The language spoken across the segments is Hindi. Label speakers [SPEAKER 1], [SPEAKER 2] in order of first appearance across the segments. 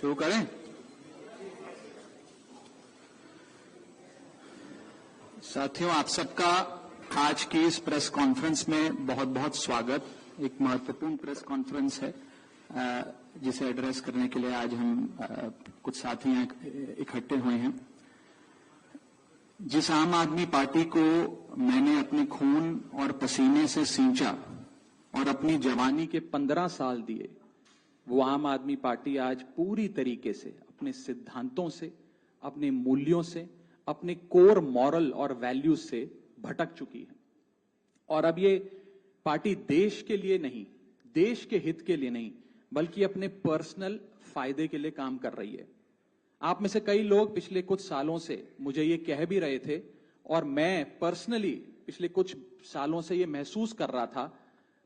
[SPEAKER 1] शुरू करें। साथियों, आप सबका आज की इस प्रेस कॉन्फ्रेंस में बहुत बहुत स्वागत। एक महत्वपूर्ण प्रेस कॉन्फ्रेंस है जिसे एड्रेस करने के लिए आज हम कुछ साथी इकट्ठे हुए हैं। जिस आम आदमी पार्टी को मैंने अपने खून और पसीने से सींचा और अपनी जवानी के 15 साल दिए, वो आम आदमी पार्टी आज पूरी तरीके से अपने सिद्धांतों से, अपने मूल्यों से, अपने कोर मॉरल और वैल्यूज से भटक चुकी है। और अब ये पार्टी देश के लिए नहीं, देश के हित के लिए नहीं, बल्कि अपने पर्सनल फायदे के लिए काम कर रही है। आप में से कई लोग पिछले कुछ सालों से मुझे ये कह भी रहे थे और मैं पर्सनली पिछले कुछ सालों से ये महसूस कर रहा था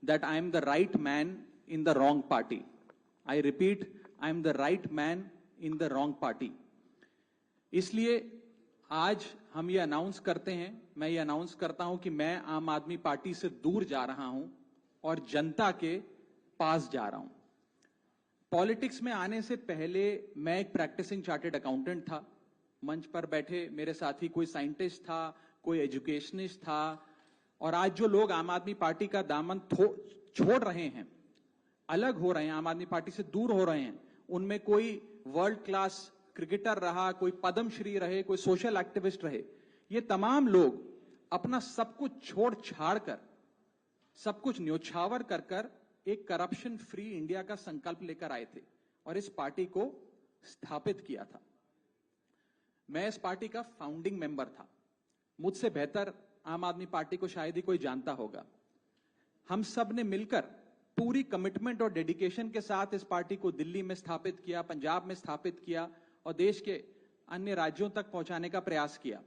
[SPEAKER 1] that I am the right man in the wrong party. I repeat, I am the right man in the wrong party. इसलिए आज हम ये अनाउंस करते हैं, मैं ये अनाउंस करता हूं कि मैं आम आदमी पार्टी से दूर जा रहा हूं और जनता के पास जा रहा हूं। पॉलिटिक्स में आने से पहले मैं एक प्रैक्टिसिंग चार्टर्ड अकाउंटेंट था। मंच पर बैठे मेरे साथी कोई साइंटिस्ट था, कोई एजुकेशनिस्ट था, और आज जो लोग आम आदमी पार्टी का दामन छोड़ रहे हैं, अलग हो रहे हैं, आम आदमी पार्टी से दूर हो रहे हैं, उनमें कोई वर्ल्ड क्लास क्रिकेटर रहा, कोई पद्मश्री रहे, कोई सोशल एक्टिविस्ट रहे। ये तमाम लोग अपना सब कुछ छोड़ छाड़ कर, सब कुछ न्योछावर कर कर एक करप्शन फ्री इंडिया का संकल्प लेकर आए थे और इस पार्टी को स्थापित किया था। मैं इस पार्टी का फाउंडिंग मेंबर था। मुझसे बेहतर आम आदमी पार्टी को शायद ही कोई जानता होगा। हम सब ने मिलकर पूरी कमिटमेंट और डेडिकेशन के साथ इस पार्टी को दिल्ली में स्थापित किया, पंजाब में स्थापित किया और देश के अन्य राज्यों तक पहुंचाने का प्रयास किया।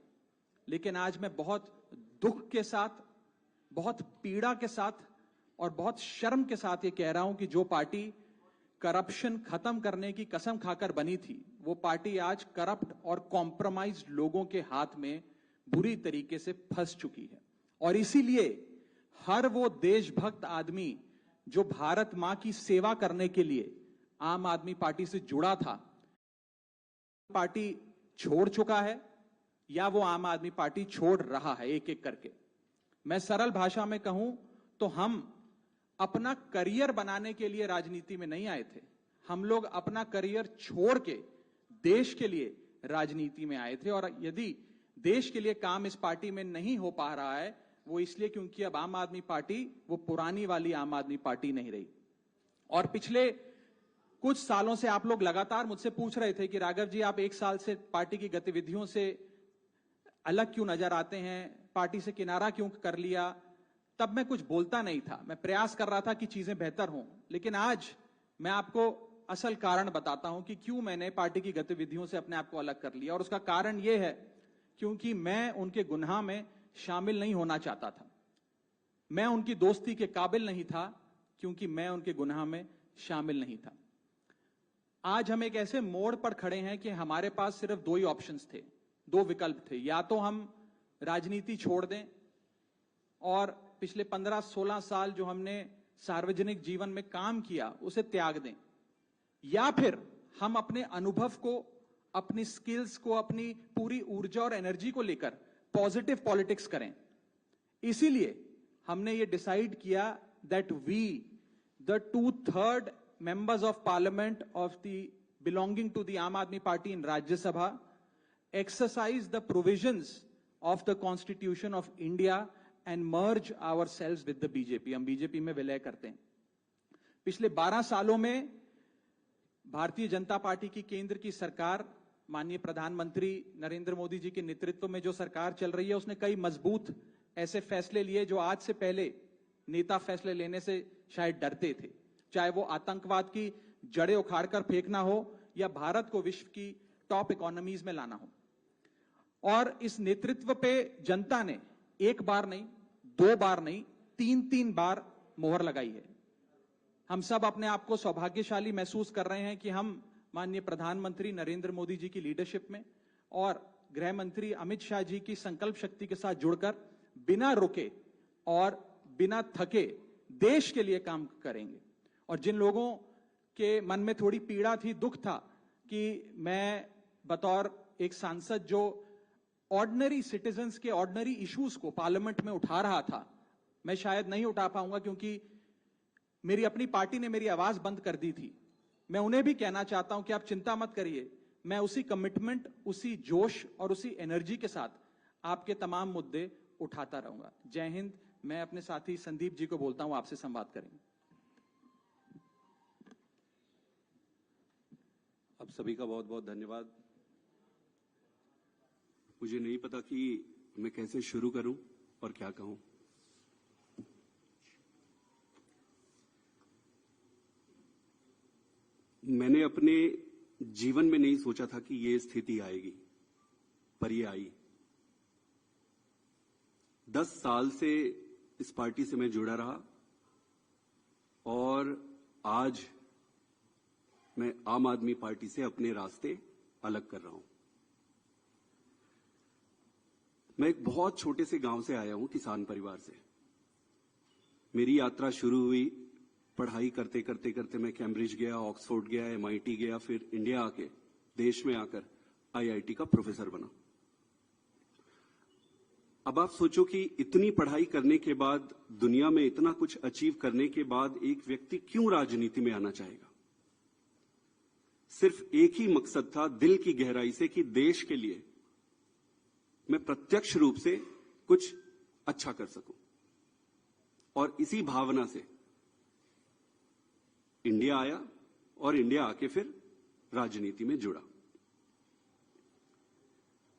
[SPEAKER 1] लेकिन आज मैं बहुत दुख के साथ, बहुत पीड़ा के साथ और बहुत शर्म के साथ ये कह रहा हूं कि जो पार्टी करप्शन खत्म करने की कसम खाकर बनी थी, वो पार्टी आज करप्ट और कॉम्प्रोमाइज्ड लोगों के हाथ में बुरी तरीके से फंस चुकी है। और इसीलिए हर वो देशभक्त आदमी जो भारत मां की सेवा करने के लिए आम आदमी पार्टी से जुड़ा था, पार्टी छोड़ चुका है या वो आम आदमी पार्टी छोड़ रहा है एक एक करके। मैं सरल भाषा में कहूं तो हम अपना करियर बनाने के लिए राजनीति में नहीं आए थे। हम लोग अपना करियर छोड़ के देश के लिए राजनीति में आए थे। और यदि देश के लिए काम इस पार्टी में नहीं हो पा रहा है, वो इसलिए क्योंकि अब आम आदमी पार्टी वो पुरानी वाली आम आदमी पार्टी नहीं रही। और पिछले कुछ सालों से आप लोग लगातार मुझसे पूछ रहे थे कि राघव जी, आप एक साल से पार्टी की गतिविधियों से अलग क्यों नजर आते हैं, पार्टी से किनारा क्यों कर लिया। तब मैं कुछ बोलता नहीं था, मैं प्रयास कर रहा था कि चीजें बेहतर हों। लेकिन आज मैं आपको असल कारण बताता हूं कि क्यों मैंने पार्टी की गतिविधियों से अपने आप को अलग कर लिया। और उसका कारण यह है क्योंकि मैं उनके गुनाह में शामिल नहीं होना चाहता था। मैं उनकी दोस्ती के काबिल नहीं था क्योंकि मैं उनके गुनाह में शामिल नहीं था। आज हम एक ऐसे मोड़ पर खड़े हैं कि हमारे पास सिर्फ दो ही ऑप्शंस थे, दो विकल्प थे। या तो हम राजनीति छोड़ दें और पिछले 15-16 साल जो हमने सार्वजनिक जीवन में काम किया उसे त्याग दें, या फिर हम अपने अनुभव को, अपनी स्किल्स को, अपनी पूरी ऊर्जा और एनर्जी को लेकर पॉजिटिव पॉलिटिक्स करें। इसीलिए हमने ये डिसाइड किया that we the 2/3 members of parliament of the belonging to the Aam Aadmi Party in Rajya Sabha exercise the provisions of the Constitution of India and merge ourselves with the BJP। हम बीजेपी में विलय करते हैं। पिछले 12 सालों में भारतीय जनता पार्टी की केंद्र की सरकार, माननीय प्रधानमंत्री नरेंद्र मोदी जी के नेतृत्व में जो सरकार चल रही है, उसने कई मजबूत ऐसे फैसले लिए जो आज से पहले नेता फैसले लेने से शायद डरते थे। चाहे वो आतंकवाद की जड़ें उखाड़कर फेंकना हो या भारत को विश्व की टॉप इकोनॉमीज में लाना हो। और इस नेतृत्व पे जनता ने एक बार नहीं, दो बार नहीं, 3-3 बार मोहर लगाई है। हम सब अपने आप को सौभाग्यशाली महसूस कर रहे हैं कि हम माननीय प्रधानमंत्री नरेंद्र मोदी जी की लीडरशिप में और गृह मंत्री अमित शाह जी की संकल्प शक्ति के साथ जुड़कर बिना रुके और बिना थके देश के लिए काम करेंगे। और जिन लोगों के मन में थोड़ी पीड़ा थी, दुख था, कि मैं बतौर एक सांसद जो ऑर्डिनरी सिटीजन्स के ऑर्डिनरी इश्यूज को पार्लियामेंट में उठा रहा था, मैं शायद नहीं उठा पाऊंगा क्योंकि मेरी अपनी पार्टी ने मेरी आवाज बंद कर दी थी। मैं उन्हें भी कहना चाहता हूं कि आप चिंता मत करिए, मैं उसी कमिटमेंट, उसी जोश और उसी एनर्जी के साथ आपके तमाम मुद्दे उठाता रहूंगा। जय हिंद। मैं अपने साथी संदीप जी को बोलता हूं, आपसे संवाद करेंगे।
[SPEAKER 2] आप सभी का बहुत बहुत धन्यवाद। मुझे नहीं पता कि मैं कैसे शुरू करूं और क्या कहूं। मैंने अपने जीवन में नहीं सोचा था कि ये स्थिति आएगी, पर ये आई। 10 साल से इस पार्टी से मैं जुड़ा रहा और आज मैं आम आदमी पार्टी से अपने रास्ते अलग कर रहा हूं। मैं एक बहुत छोटे से गांव से आया हूं, किसान परिवार से। मेरी यात्रा शुरू हुई पढ़ाई करते करते करते। मैं कैम्ब्रिज गया, ऑक्सफोर्ड गया, MIT गया, फिर इंडिया आके, देश में आकर IIT का प्रोफेसर बना। अब आप सोचो कि इतनी पढ़ाई करने के बाद, दुनिया में इतना कुछ अचीव करने के बाद एक व्यक्ति क्यों राजनीति में आना चाहेगा? सिर्फ एक ही मकसद था दिल की गहराई से कि देश के लिए मैं प्रत्यक्ष रूप से कुछ अच्छा कर सकूं। और इसी भावना से इंडिया आया और इंडिया आके फिर राजनीति में जुड़ा।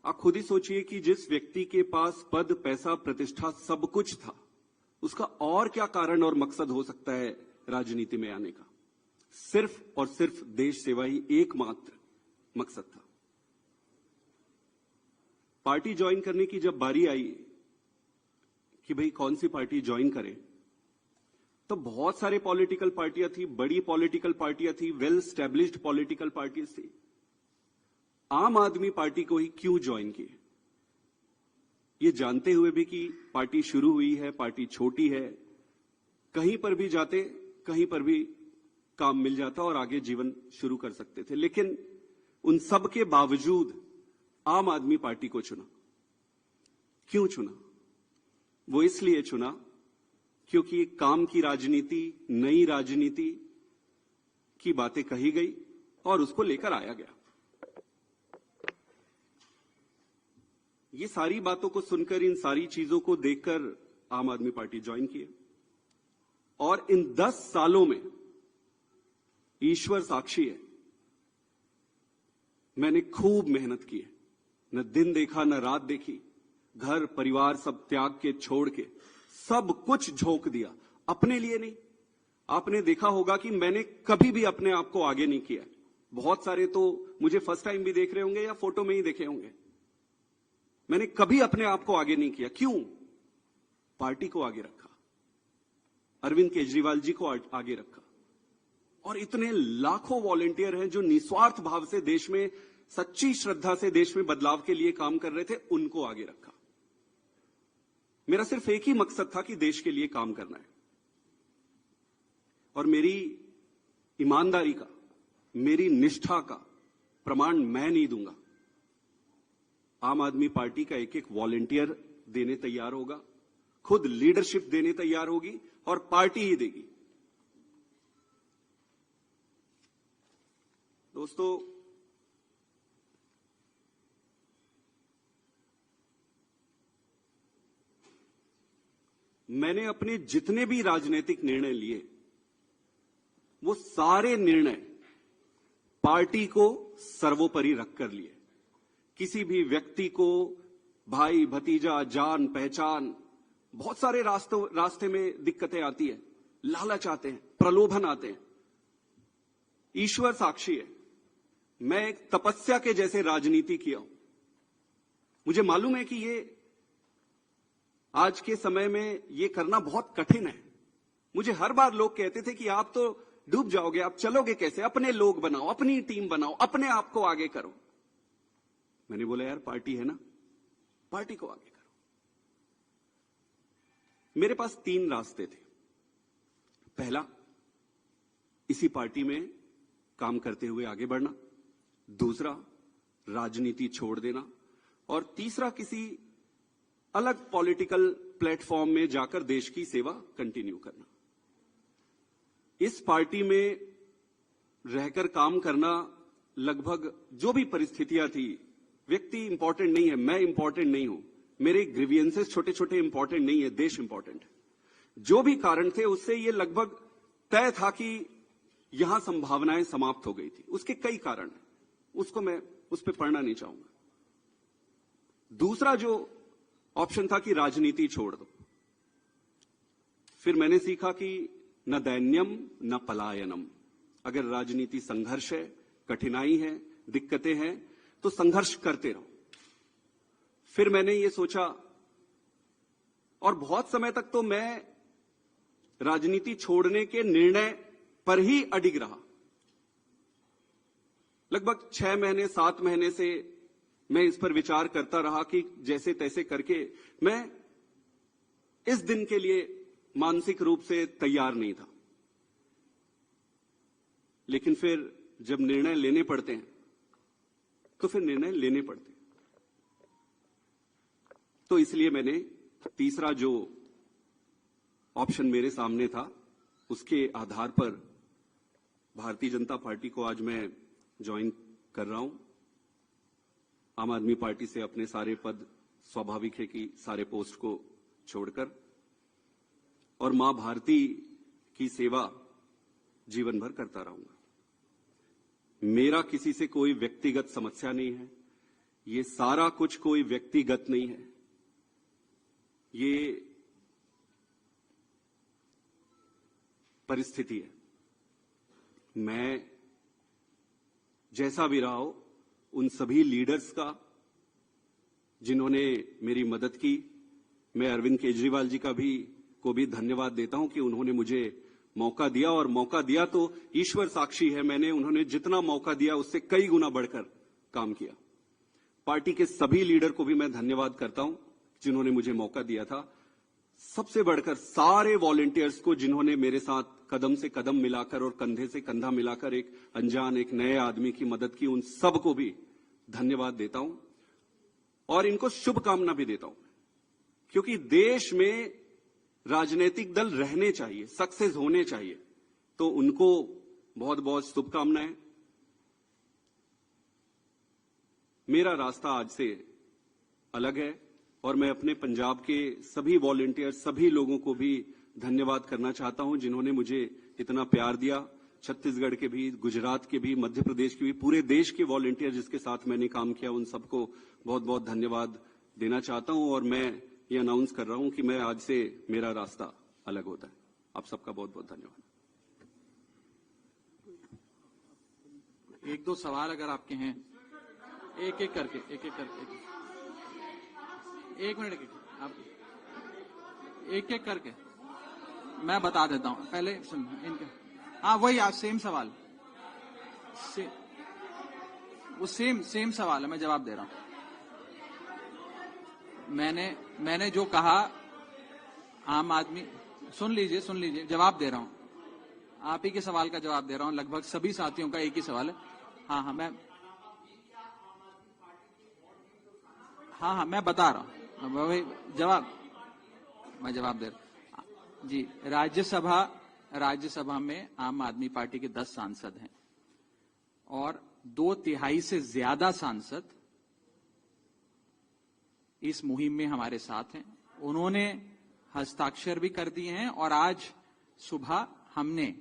[SPEAKER 2] आप खुद ही सोचिए कि जिस व्यक्ति के पास पद, पैसा, प्रतिष्ठा सब कुछ था, उसका और क्या कारण और मकसद हो सकता है राजनीति में आने का? सिर्फ और सिर्फ देश सेवा ही एकमात्र मकसद था। पार्टी ज्वाइन करने की जब बारी आई कि भाई कौन सी पार्टी ज्वाइन करें, तो बहुत सारे पॉलिटिकल पार्टियां थी, बड़ी पॉलिटिकल पार्टियां थी, वेल स्टैब्लिश्ड पॉलिटिकल पार्टीज थी। आम आदमी पार्टी को ही क्यों ज्वाइन किए? ये जानते हुए भी कि पार्टी शुरू हुई है, पार्टी छोटी है, कहीं पर भी जाते, कहीं पर भी काम मिल जाता और आगे जीवन शुरू कर सकते थे। लेकिन उन सब के बावजूद आम आदमी पार्टी को चुना। क्यों चुना? वो इसलिए चुना क्योंकि काम की राजनीति, नई राजनीति की बातें कही गई और उसको लेकर आया गया। ये सारी बातों को सुनकर, इन सारी चीजों को देखकर आम आदमी पार्टी ज्वाइन किए। और इन 10 सालों में ईश्वर साक्षी है, मैंने खूब मेहनत की है। न दिन देखा, न रात देखी, घर परिवार सब त्याग के, छोड़ के सब कुछ झोंक दिया। अपने लिए नहीं। आपने देखा होगा कि मैंने कभी भी अपने आप को आगे नहीं किया। बहुत सारे तो मुझे फर्स्ट टाइम भी देख रहे होंगे या फोटो में ही देखे होंगे। मैंने कभी अपने आप को आगे नहीं किया। क्यों? पार्टी को आगे रखा, अरविंद केजरीवाल जी को आगे रखा। और इतने लाखों वॉलंटियर हैं जो निस्वार्थ भाव से देश में, सच्ची श्रद्धा से देश में बदलाव के लिए काम कर रहे थे, उनको आगे रखा। मेरा सिर्फ एक ही मकसद था कि देश के लिए काम करना है। और मेरी ईमानदारी का, मेरी निष्ठा का प्रमाण मैं नहीं दूंगा। आम आदमी पार्टी का एक एक वॉलंटियर देने तैयार होगा, खुद लीडरशिप देने तैयार होगी और पार्टी ही देगी। दोस्तों, मैंने अपने जितने भी राजनीतिक निर्णय लिए, वो सारे निर्णय पार्टी को सर्वोपरि रखकर लिए। किसी भी व्यक्ति को भाई, भतीजा, जान पहचान, बहुत सारे रास्ते में दिक्कतें आती है, लालच आते हैं, प्रलोभन आते हैं। ईश्वर साक्षी है, मैं एक तपस्या के जैसे राजनीति किया हूं। मुझे मालूम है कि ये आज के समय में ये करना बहुत कठिन है। मुझे हर बार लोग कहते थे कि आप तो डूब जाओगे, आप चलोगे कैसे? अपने लोग बनाओ, अपनी टीम बनाओ, अपने आप को आगे करो। मैंने बोला यार, पार्टी है ना, पार्टी को आगे करो। मेरे पास 3 रास्ते थे। पहला, इसी पार्टी में काम करते हुए आगे बढ़ना। दूसरा राजनीति छोड़ देना, और तीसरा किसी अलग पॉलिटिकल प्लेटफॉर्म में जाकर देश की सेवा कंटिन्यू करना। इस पार्टी में रहकर काम करना, लगभग जो भी परिस्थितियां थी, व्यक्ति इंपॉर्टेंट नहीं है, मैं इंपॉर्टेंट नहीं हूं, मेरे ग्रीवियंसेस छोटे छोटे इंपॉर्टेंट नहीं है, देश इंपॉर्टेंट है। जो भी कारण थे उससे ये लगभग तय था कि यहां संभावनाएं समाप्त हो गई थी। उसके कई कारण हैं, उसको मैं उस पर पढ़ना नहीं चाहूंगा। दूसरा जो ऑप्शन था कि राजनीति छोड़ दो, फिर मैंने सीखा कि न दैन्यम न पलायनम। अगर राजनीति संघर्ष है, कठिनाई है, दिक्कतें हैं, तो संघर्ष करते रहो। फिर मैंने ये सोचा, और बहुत समय तक तो मैं राजनीति छोड़ने के निर्णय पर ही अडिग रहा। लगभग 6 महीने 7 महीने से मैं इस पर विचार करता रहा कि जैसे तैसे करके मैं इस दिन के लिए मानसिक रूप से तैयार नहीं था। लेकिन फिर जब निर्णय लेने पड़ते हैं तो फिर निर्णय लेने पड़ते हैं। तो इसलिए मैंने तीसरा जो ऑप्शन मेरे सामने था, उसके आधार पर भारतीय जनता पार्टी को आज मैं ज्वाइन कर रहा हूं। आम आदमी पार्टी से अपने सारे पद, स्वाभाविक है कि सारे पोस्ट को छोड़कर, और मां भारती की सेवा जीवन भर करता रहूंगा। मेरा किसी से कोई व्यक्तिगत समस्या नहीं है, ये सारा कुछ कोई व्यक्तिगत नहीं है, ये परिस्थिति है। मैं जैसा भी रहा हो, उन सभी लीडर्स का जिन्होंने मेरी मदद की, मैं अरविंद केजरीवाल जी को भी धन्यवाद देता हूं कि उन्होंने मुझे मौका दिया, और मौका दिया तो ईश्वर साक्षी है, मैंने उन्होंने जितना मौका दिया उससे कई गुना बढ़कर काम किया। पार्टी के सभी लीडर को भी मैं धन्यवाद करता हूं जिन्होंने मुझे मौका दिया था। सबसे बढ़कर सारे वॉलंटियर्स को जिन्होंने मेरे साथ कदम से कदम मिलाकर और कंधे से कंधा मिलाकर एक अनजान, एक नए आदमी की मदद की, उन सबको भी धन्यवाद देता हूं और इनको शुभकामना भी देता हूं, क्योंकि देश में राजनीतिक दल रहने चाहिए, सक्सेस होने चाहिए, तो उनको बहुत बहुत शुभकामनाएं। मेरा रास्ता आज से अलग है और मैं अपने पंजाब के सभी वॉलंटियर, सभी लोगों को भी धन्यवाद करना चाहता हूं जिन्होंने मुझे इतना प्यार दिया। छत्तीसगढ़ के भी, गुजरात के भी, मध्य प्रदेश के भी, पूरे देश के वॉलंटियर जिसके साथ मैंने काम किया, उन सबको बहुत बहुत धन्यवाद देना चाहता हूं। और मैं ये अनाउंस कर रहा हूं कि मैं आज से मेरा रास्ता अलग होता है। आप सबका बहुत बहुत धन्यवाद।
[SPEAKER 1] एक दो सवाल अगर आपके हैं, एक एक करके एक मिनट आप एक एक करके मैं बता देता हूं। पहले सुन इनके, हाँ वही आप सेम सवाल, वो सेम सवाल है, मैं जवाब दे रहा हूं। मैंने जो कहा, आम आदमी, सुन लीजिए, जवाब दे रहा हूं। आप ही के सवाल का जवाब दे रहा हूं। लगभग सभी साथियों का एक ही सवाल है। हाँ मैं बता रहा हूं। वही मैं जवाब दे रहा हूं जी। राज्यसभा में आम आदमी पार्टी के 10 सांसद हैं और 2/3 से ज्यादा सांसद इस मुहिम में हमारे साथ हैं। उन्होंने हस्ताक्षर भी कर दिए हैं और आज सुबह हमने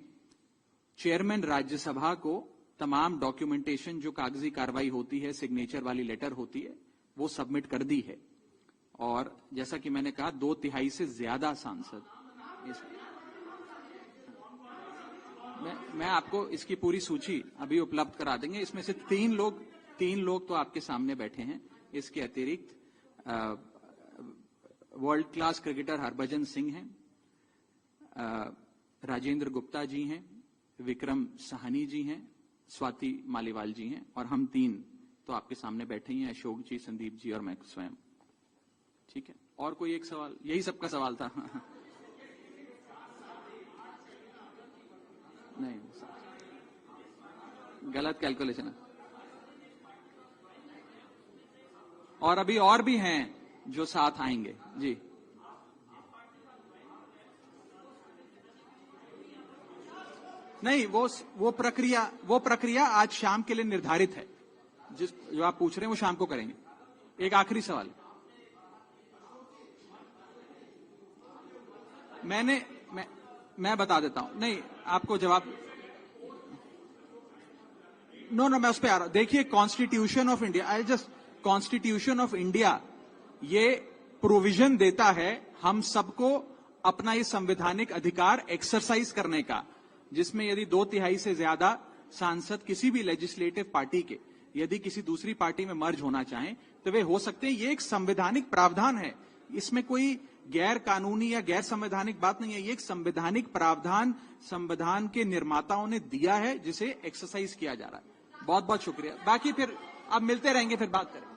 [SPEAKER 1] चेयरमैन राज्यसभा को तमाम डॉक्यूमेंटेशन, जो कागजी कार्रवाई होती है, सिग्नेचर वाली लेटर होती है, वो सबमिट कर दी है। और जैसा कि मैंने कहा, 2/3 से ज्यादा सांसद मैं आपको इसकी पूरी सूची अभी उपलब्ध करा देंगे। इसमें से तीन लोग तो आपके सामने बैठे हैं। इसके अतिरिक्त world class cricketer Harbhajan Singh हैं, राजेंद्र गुप्ता जी हैं, विक्रम साहनी जी हैं, स्वाति मालीवाल जी हैं, और हम 3 तो आपके सामने बैठे ही हैं, अशोक जी, संदीप जी और मैं स्वयं। ठीक है, और कोई एक सवाल? यही सबका सवाल था। नहीं, गलत कैलकुलेशन है। और अभी और भी हैं जो साथ आएंगे। जी, नहीं, वो प्रक्रिया आज शाम के लिए निर्धारित है। जो आप पूछ रहे हैं वो शाम को करेंगे। एक आखिरी सवाल, मैं बता देता हूं। नहीं, आपको जवाब नो, मैं उस पर आ रहा हूं। देखिए, कॉन्स्टिट्यूशन ऑफ इंडिया ये प्रोविजन देता है हम सबको अपना ये संवैधानिक अधिकार एक्सरसाइज करने का, जिसमें यदि 2/3 से ज्यादा सांसद किसी भी लेजिस्लेटिव पार्टी के यदि किसी दूसरी पार्टी में मर्ज होना चाहें तो वे हो सकते हैं। ये एक संवैधानिक प्रावधान है, इसमें कोई गैर कानूनी या गैर संवैधानिक बात नहीं है। ये एक संवैधानिक प्रावधान संविधान के निर्माताओं ने दिया है, जिसे एक्सरसाइज किया जा रहा है। बहुत बहुत शुक्रिया। बाकी फिर अब मिलते रहेंगे, फिर बात करेंगे।